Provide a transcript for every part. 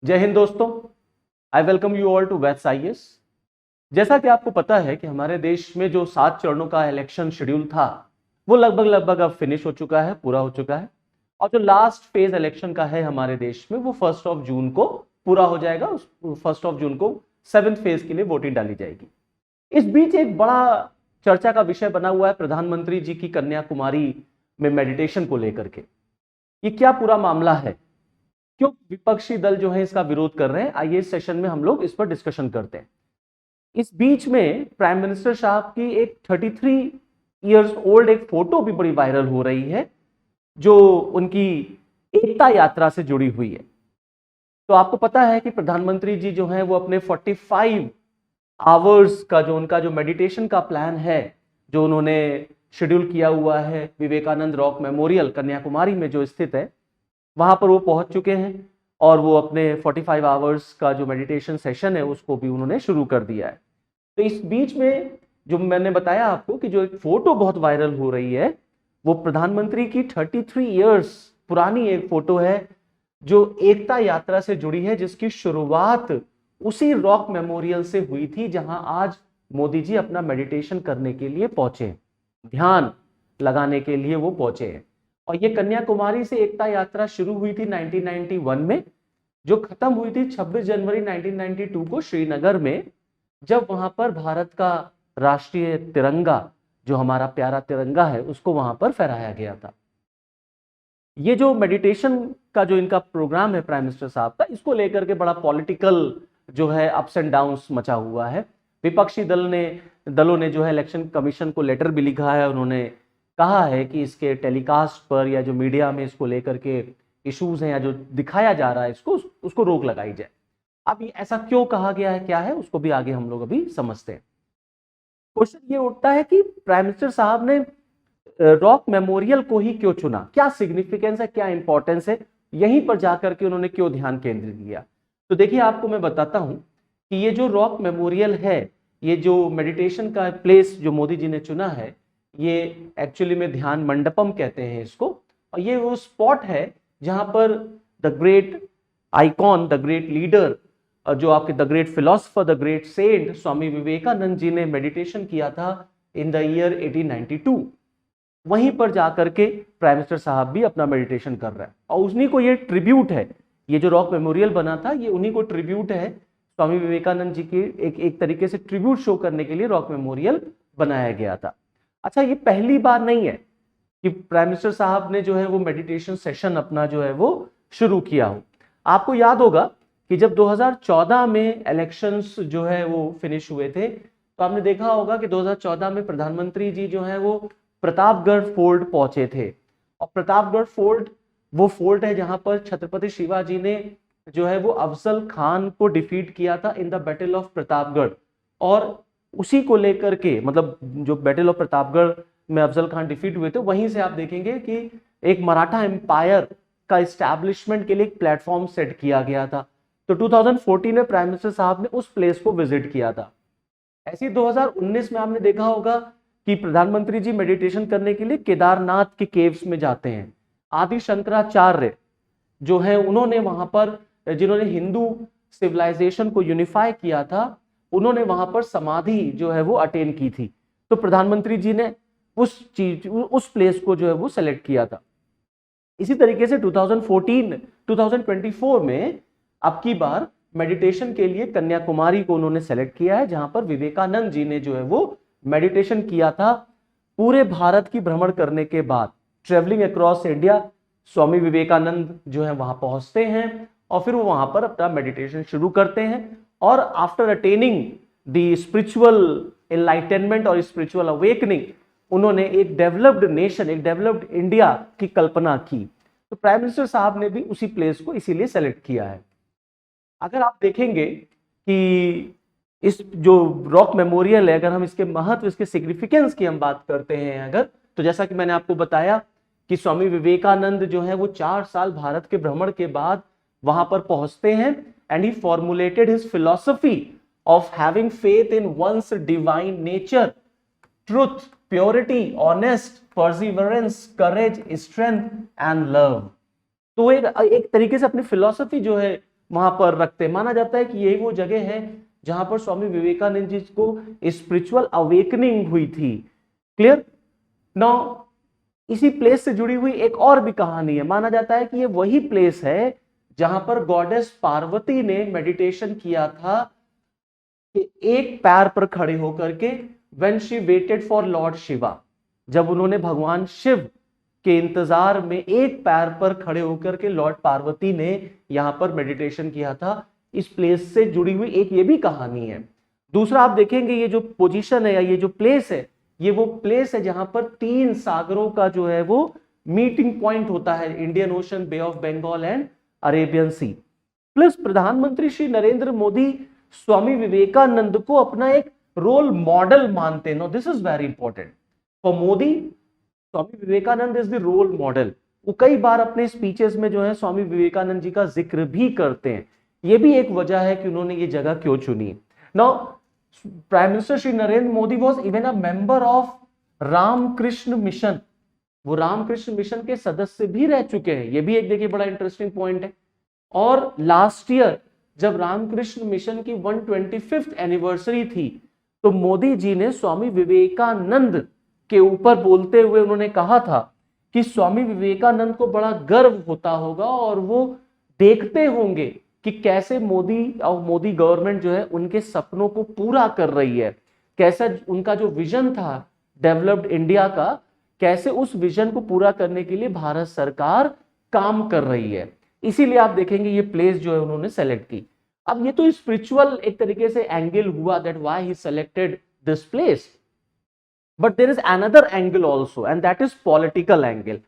जय हिंद दोस्तों, I welcome you all to वैथ्स आईएएस। जैसा कि आपको पता है कि हमारे देश में जो 7 चरणों का इलेक्शन शेड्यूल था वो लगभग अब फिनिश हो चुका है, पूरा हो चुका है। और जो लास्ट फेज इलेक्शन का है हमारे देश में वो 1 जून को पूरा हो जाएगा। उस 1 जून को 7th फेज के लिए वोटिंग डाली जाएगी। इस बीच एक बड़ा चर्चा का विषय बना हुआ है प्रधानमंत्री जी की कन्याकुमारी में मेडिटेशन को लेकर के। ये क्या पूरा मामला है, क्यों विपक्षी दल जो है इसका विरोध कर रहे हैं, आइए इस सेशन में हम लोग इस पर डिस्कशन करते हैं। इस बीच में प्राइम मिनिस्टर साहब की एक 33 इयर्स ओल्ड एक फोटो भी बड़ी वायरल हो रही है जो उनकी एकता यात्रा से जुड़ी हुई है। तो आपको पता है कि प्रधानमंत्री जी जो हैं वो अपने 45 आवर्स का जो उनका जो मेडिटेशन का प्लान है, जो उन्होंने शेड्यूल किया हुआ है विवेकानंद रॉक मेमोरियल कन्याकुमारी में जो स्थित है, वहां पर वो पहुंच चुके हैं और वो अपने 45 आवर्स का जो मेडिटेशन सेशन है उसको भी उन्होंने शुरू कर दिया है। तो इस बीच में जो मैंने बताया आपको कि जो एक फोटो बहुत वायरल हो रही है वो प्रधानमंत्री की 33 इयर्स पुरानी एक फोटो है जो एकता यात्रा से जुड़ी है, जिसकी शुरुआत उसी रॉक मेमोरियल से हुई थी जहां आज मोदी जी अपना मेडिटेशन करने के लिए पहुंचे, ध्यान लगाने के लिए वो पहुंचे हैं। और ये कन्याकुमारी से एकता यात्रा शुरू हुई थी 1991 में, जो खत्म हुई थी 26 जनवरी 1992 को श्रीनगर में, जब वहां पर भारत का राष्ट्रीय तिरंगा, जो हमारा प्यारा तिरंगा है, उसको वहां पर फहराया गया था। ये जो मेडिटेशन का जो इनका प्रोग्राम है प्राइम मिनिस्टर साहब का, इसको लेकर के बड़ा पॉलिटिकल जो है अप्स एंड डाउन्स मचा हुआ है। विपक्षी दलों ने जो है इलेक्शन कमीशन को लेटर भी लिखा है। उन्होंने कहा है कि इसके टेलीकास्ट पर या जो मीडिया में इसको लेकर के इश्यूज हैं या जो दिखाया जा रहा है उसको रोक लगाई जाए। अब ये ऐसा क्यों कहा गया है, क्या है, उसको भी आगे हम लोग अभी समझते हैं। क्वेश्चन ये उठता है कि प्राइम मिनिस्टर साहब ने रॉक मेमोरियल को ही क्यों चुना, क्या सिग्निफिकेंस है, क्या इंपॉर्टेंस है, यहीं पर जाकर के उन्होंने क्यों ध्यान केंद्रित किया। तो देखिए आपको मैं बताता हूं कि ये जो रॉक मेमोरियल है, ये जो मेडिटेशन का प्लेस जो मोदी जी ने चुना है, ये एक्चुअली में ध्यान मंडपम कहते हैं इसको। और ये वो स्पॉट है जहां पर the great icon, the great leader, जो आपके the great philosopher, the great saint Swami Vivekananda ji ने मेडिटेशन किया था इन द ईयर 1892। वहीं पर जाकर के प्राइम मिनिस्टर साहब भी अपना मेडिटेशन कर रहा है और उन्हीं को ये ट्रिब्यूट है। ये जो रॉक मेमोरियल बना था ये उन्हीं को ट्रिब्यूट है, स्वामी विवेकानंद जी की एक तरीके से ट्रिब्यूट शो करने के लिए रॉक मेमोरियल बनाया गया था। अच्छा, ये पहली बार नहीं है कि प्राइम मिनिस्टर साहब ने जो है वो मेडिटेशन सेशन अपना जो है वो शुरू किया हो। आपको याद होगा कि जब 2014 में इलेक्शंस जो है वो फिनिश हुए थे, तो आपने देखा होगा कि 2014 में प्रधानमंत्री जी जो है वो प्रतापगढ़ फोर्ट पहुंचे थे। और प्रतापगढ़ फोर्ट वो फोर्ट है जहां पर छत्रपति शिवाजी ने जो है वो अफजल खान को डिफीट किया था in the battle of Pratapgarh. और उसी को लेकर के, मतलब जो बैटल ऑफ प्रतापगढ़ में अफजल खान डिफीट हुए थे, वहीं से आप देखेंगे कि एक मराठा एम्पायर का इस्टेब्लिशमेंट के लिए एक प्लेटफॉर्म सेट किया गया था। तो 2014 में प्राइम मिनिस्टर साहब ने उस प्लेस को विजिट किया था। ऐसे 2019 में आपने देखा होगा कि प्रधानमंत्री जी मेडिटेशन करने के लिए केदारनाथ के केव्स में जाते हैं। आदि शंकराचार्य जो है उन्होंने वहां पर, जिन्होंने हिंदू सिविलाइजेशन को यूनिफाई किया था, उन्होंने वहां पर समाधि जो है वो अटेन की थी। तो प्रधानमंत्री जी ने उस प्लेस को जो है वो सेलेक्ट किया था। इसी तरीके से 2024 में अब की बार मेडिटेशन के लिए कन्याकुमारी को उन्होंने सेलेक्ट किया है, जहां पर विवेकानंद जी ने जो है वो मेडिटेशन किया था। पूरे भारत की भ्रमण करने के बाद, travelling across India, Swami Vivekananda जो है वहां पहुंचते हैं और फिर वो वहां पर अपना मेडिटेशन शुरू करते हैं। और after attaining the spiritual enlightenment और स्पिरिचुअल अवेकनिंग, उन्होंने एक डेवलप्ड नेशन, एक डेवलप्ड इंडिया की कल्पना की। तो प्राइम मिनिस्टर साहब ने भी उसी प्लेस को इसीलिए सेलेक्ट किया है। अगर आप देखेंगे कि इस जो रॉक मेमोरियल है, अगर हम इसके महत्व, इसके सिग्निफिकेंस की हम बात करते हैं अगर, तो जैसा कि मैंने आपको बताया कि स्वामी विवेकानंद जो है वो 4 साल भारत के भ्रमण के बाद वहां पर पहुंचते हैं and he formulated his philosophy of having faith in one's divine nature, truth, purity, honest, perseverance, courage, strength and love. तो एक तरीके से अपनी फिलॉसफी जो है वहां पर रखते हैं। माना जाता है कि यही वो जगह है जहां पर स्वामी विवेकानंद जी को स्पिरिचुअल अवेकनिंग हुई थी। क्लियर। नाउ इसी प्लेस से जुड़ी हुई एक और भी कहानी है। माना जाता है कि ये वही प्लेस है जहां पर गॉडेस पार्वती ने मेडिटेशन किया था कि एक पैर पर खड़े होकर के, when she waited for Lord Shiva, जब उन्होंने भगवान शिव के इंतजार में एक पैर पर खड़े होकर के लॉर्ड पार्वती ने यहां पर मेडिटेशन किया था। इस प्लेस से जुड़ी हुई एक ये भी कहानी है। दूसरा आप देखेंगे ये जो पोजीशन है या ये जो प्लेस है, ये वो प्लेस है जहां पर 3 सागरों का जो है वो मीटिंग पॉइंट होता है, Indian Ocean, Bay of Bengal and Arabian Sea. Plus प्रधानमंत्री श्री नरेंद्र मोदी स्वामी विवेकानंद को अपना एक रोल मॉडल मानते हैं। No this is very important for Modi. Swami Vivekananda is the role model. वो कई बार अपने स्पीचेस में जो है स्वामी विवेकानंद जी का जिक्र भी करते हैं। ये भी एक वजह है कि उन्होंने ये जगह क्यों चुनी। Now prime minister Shri Narendra Modi was even a member of Ramakrishna Mission. वो रामकृष्ण मिशन के सदस्य भी रह चुके हैं। ये भी एक देखिए बड़ा इंटरेस्टिंग पॉइंट है। और लास्ट ईयर जब रामकृष्ण मिशन की 125th एनिवर्सरी थी, तो मोदी जी ने स्वामी विवेकानंद के ऊपर बोलते हुए उन्होंने कहा था कि स्वामी विवेकानंद को बड़ा गर्व होता होगा और वो देखते होंगे कि कैसे मोदी और मोदी गवर्नमेंट जो है उनके सपनों को पूरा कर रही है, कैसा उनका जो विजन था डेवलप्ड इंडिया का, कैसे उस विजन को पूरा करने के लिए भारत सरकार काम कर रही है। इसीलिए आप देखेंगे ये प्लेस जो है उन्होंने सेलेक्ट की। अब ये तो स्पिरिचुअल एक तरीके से एंगल हुआ that why he selected this place, but there is another angle also and that is political angle.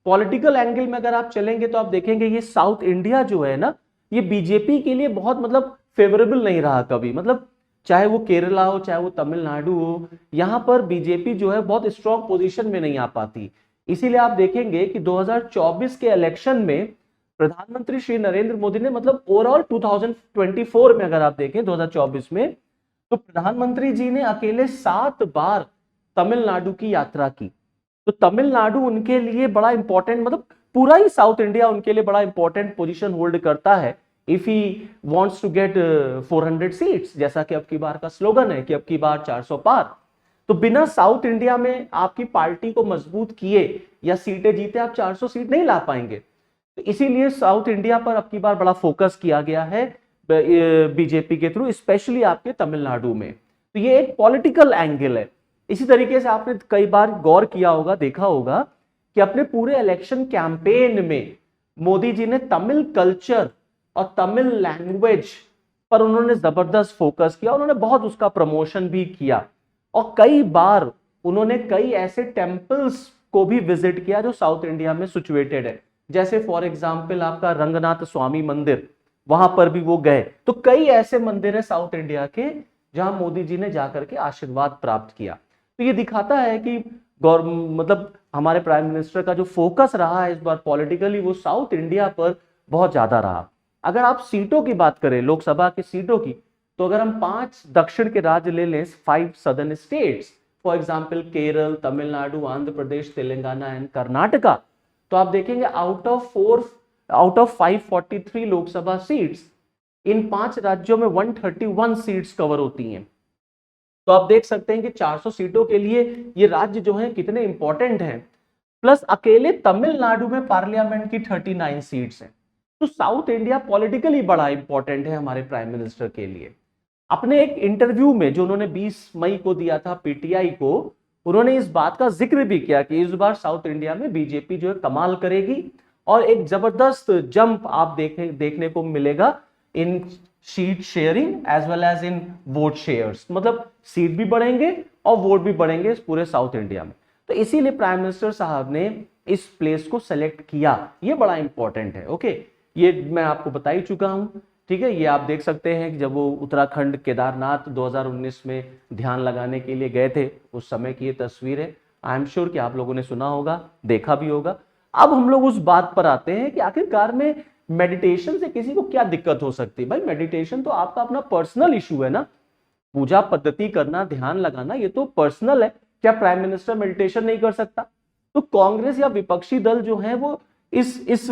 Political angle में अगर आप चलेंगे तो आप देखेंगे ये साउथ इंडिया जो है ना, ये बीजेपी के लिए बहुत मतलब फेवरेबल नहीं रहा कभी। मतलब चाहे वो केरला हो, चाहे वो तमिलनाडु हो, यहां पर बीजेपी जो है बहुत स्ट्रॉन्ग पोजीशन में नहीं आ पाती। इसीलिए आप देखेंगे कि 2024 के इलेक्शन में प्रधानमंत्री श्री नरेंद्र मोदी ने मतलब ओवरऑल 2024 में अगर आप देखें 2024 में, तो प्रधानमंत्री जी ने अकेले 7 बार तमिलनाडु की यात्रा की। तो तमिलनाडु उनके लिए बड़ा इंपॉर्टेंट, मतलब पूरा ही साउथ इंडिया उनके लिए बड़ा इंपॉर्टेंट पोजीशन होल्ड करता है if he wants to get 400 seats, जैसा कि अब की बार का स्लोगन है कि अब की बार 400 पार। तो बिना साउथ इंडिया में आपकी पार्टी को मजबूत किए या सीटें जीते आप 400 सीट नहीं ला पाएंगे। तो इसीलिए साउथ इंडिया पर अब की बार बड़ा फोकस किया गया है बीजेपी के थ्रू, स्पेशली आपके तमिलनाडु में। तो ये एक पॉलिटिकल एंगल है। इसी तरीके से आपने कई बार गौर किया होगा, देखा होगा कि अपने पूरे इलेक्शन कैंपेन में मोदी जी ने तमिल कल्चर और तमिल लैंग्वेज पर उन्होंने जबरदस्त फोकस किया। उन्होंने बहुत उसका प्रमोशन भी किया और कई बार उन्होंने कई ऐसे टेम्पल्स को भी विजिट किया जो साउथ इंडिया में सिचुएटेड है। जैसे फॉर एग्जाम्पल आपका रंगनाथ स्वामी मंदिर, वहां पर भी वो गए। तो कई ऐसे मंदिर है साउथ इंडिया के जहां मोदी जी ने जाकर के आशीर्वाद प्राप्त किया। तो ये दिखाता है कि मतलब हमारे प्राइम मिनिस्टर का जो फोकस रहा है इस बार पॉलिटिकली, वो साउथ इंडिया पर बहुत ज्यादा रहा। अगर आप सीटों की बात करें, लोकसभा की सीटों की, तो अगर हम 5 दक्षिण के राज्य ले लें, 5 southern states, for example Kerala, Tamil Nadu, Andhra Pradesh, Telangana and Karnataka, तो आप देखेंगे आउट ऑफ 543 लोकसभा सीट्स, इन 5 राज्यों में 131 सीट्स कवर होती हैं। तो आप देख सकते हैं कि 400 सीटों के लिए ये राज्य जो है कितने इंपॉर्टेंट हैं। प्लस अकेले तमिलनाडु में पार्लियामेंट की 39 सीट्स हैं। तो साउथ इंडिया पॉलिटिकली बड़ा इंपॉर्टेंट है हमारे प्राइम मिनिस्टर के लिए। अपने एक इंटरव्यू में जो उन्होंने 20 मई को दिया था पीटीआई को, उन्होंने इस बात का जिक्र भी किया कि इस बार साउथ इंडिया में बीजेपी जो है कमाल करेगी और एक जबरदस्त जंप आप देखने को मिलेगा in seat sharing as well as in vote shares. मतलब सीट भी बढ़ेंगे और वोट भी बढ़ेंगे इस पूरे साउथ इंडिया में। तो इसीलिए प्राइम मिनिस्टर साहब ने इस प्लेस को सेलेक्ट किया। ये बड़ा इंपॉर्टेंट है। ओके, ये मैं आपको बता ही चुका हूं। ठीक है, ये आप देख सकते हैं कि जब वो उत्तराखंड केदारनाथ 2019 में ध्यान लगाने के लिए गए थे, उस समय की ये तस्वीर है। आई एम श्योर कि आप लोगों ने सुना होगा, देखा भी होगा। अब हम लोग उस बात पर आते हैं कि आखिरकार में मेडिटेशन से किसी को क्या दिक्कत हो सकती है। भाई मेडिटेशन तो आपका अपना पर्सनल इशू है ना, पूजा पद्धति करना, ध्यान लगाना, ये तो पर्सनल है। क्या प्राइम मिनिस्टर मेडिटेशन नहीं कर सकता? तो कांग्रेस या विपक्षी दल जो है वो इस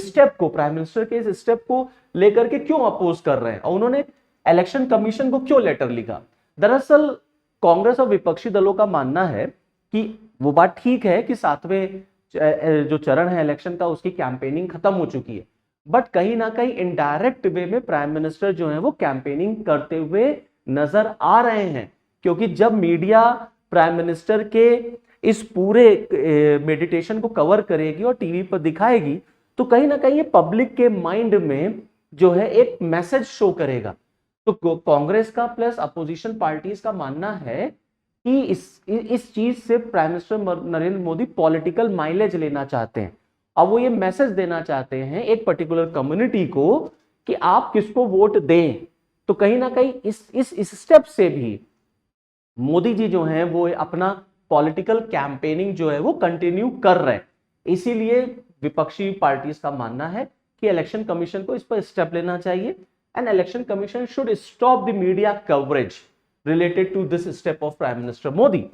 स्टेप को, प्राइम मिनिस्टर के इस स्टेप को लेकर के क्यों अपोज कर रहे हैं और उन्होंने इलेक्शन कमीशन को क्यों लेटर लिखा। दरअसल कांग्रेस और विपक्षी दलों का मानना है कि वो बात ठीक है कि 7वें जो चरण है इलेक्शन का उसकी कैंपेनिंग खत्म हो चुकी है, बट कहीं ना कहीं इनडायरेक्ट वे में प्राइम मिनिस्टर जो है वो कैंपेनिंग करते हुए नजर आ रहे हैं, क्योंकि जब मीडिया प्राइम मिनिस्टर के इस पूरे मेडिटेशन को कवर करेगी और टीवी पर दिखाएगी तो कहीं ना कहीं ये पब्लिक के माइंड में जो है एक मैसेज शो करेगा। तो कांग्रेस का प्लस अपोजिशन पार्टीज का मानना है कि इस चीज से prime minister Narendra Modi political mileage लेना चाहते हैं। अब वो ये मैसेज देना चाहते हैं एक पर्टिकुलर कम्युनिटी को कि आप किसको वोट दें। तो कहीं ना कहीं इस स्टेप से भी मोदी जी जो हैं वो अपना पॉलिटिकल कैंपेनिंग जो है वो कंटिन्यू कर रहे हैं। इसीलिए विपक्षी पार्टीज का मानना है कि इलेक्शन कमीशन को इस पर स्टेप लेना चाहिए and election commission should stop the media coverage related to this step of prime minister Modi.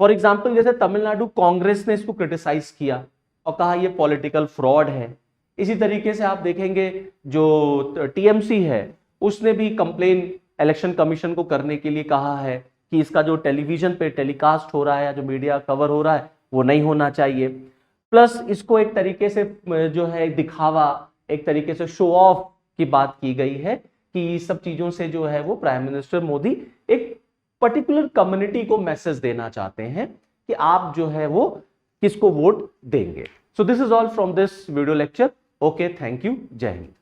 For example जैसे तमिलनाडु कांग्रेस ने इसको क्रिटिसाइज किया और कहा यह पॉलिटिकल फ्रॉड है। इसी तरीके से आप देखेंगे जो टीएमसी है उसने भी कंप्लेन इलेक्शन कमीशन को करने के लिए कहा है कि इसका जो टेलीविजन पे टेलीकास्ट हो रहा है या जो मीडिया कवर हो रहा है वो नहीं होना चाहिए। प्लस इसको एक तरीके से जो है दिखावा, एक तरीके से शो ऑफ की बात की गई है कि सब चीजों से जो है वो प्राइम मिनिस्टर मोदी एक पर्टिकुलर कम्युनिटी को मैसेज देना चाहते हैं कि आप जो है वो किसको वोट देंगे। So this is all from this video lecture. Okay, thank you, जय हिंद।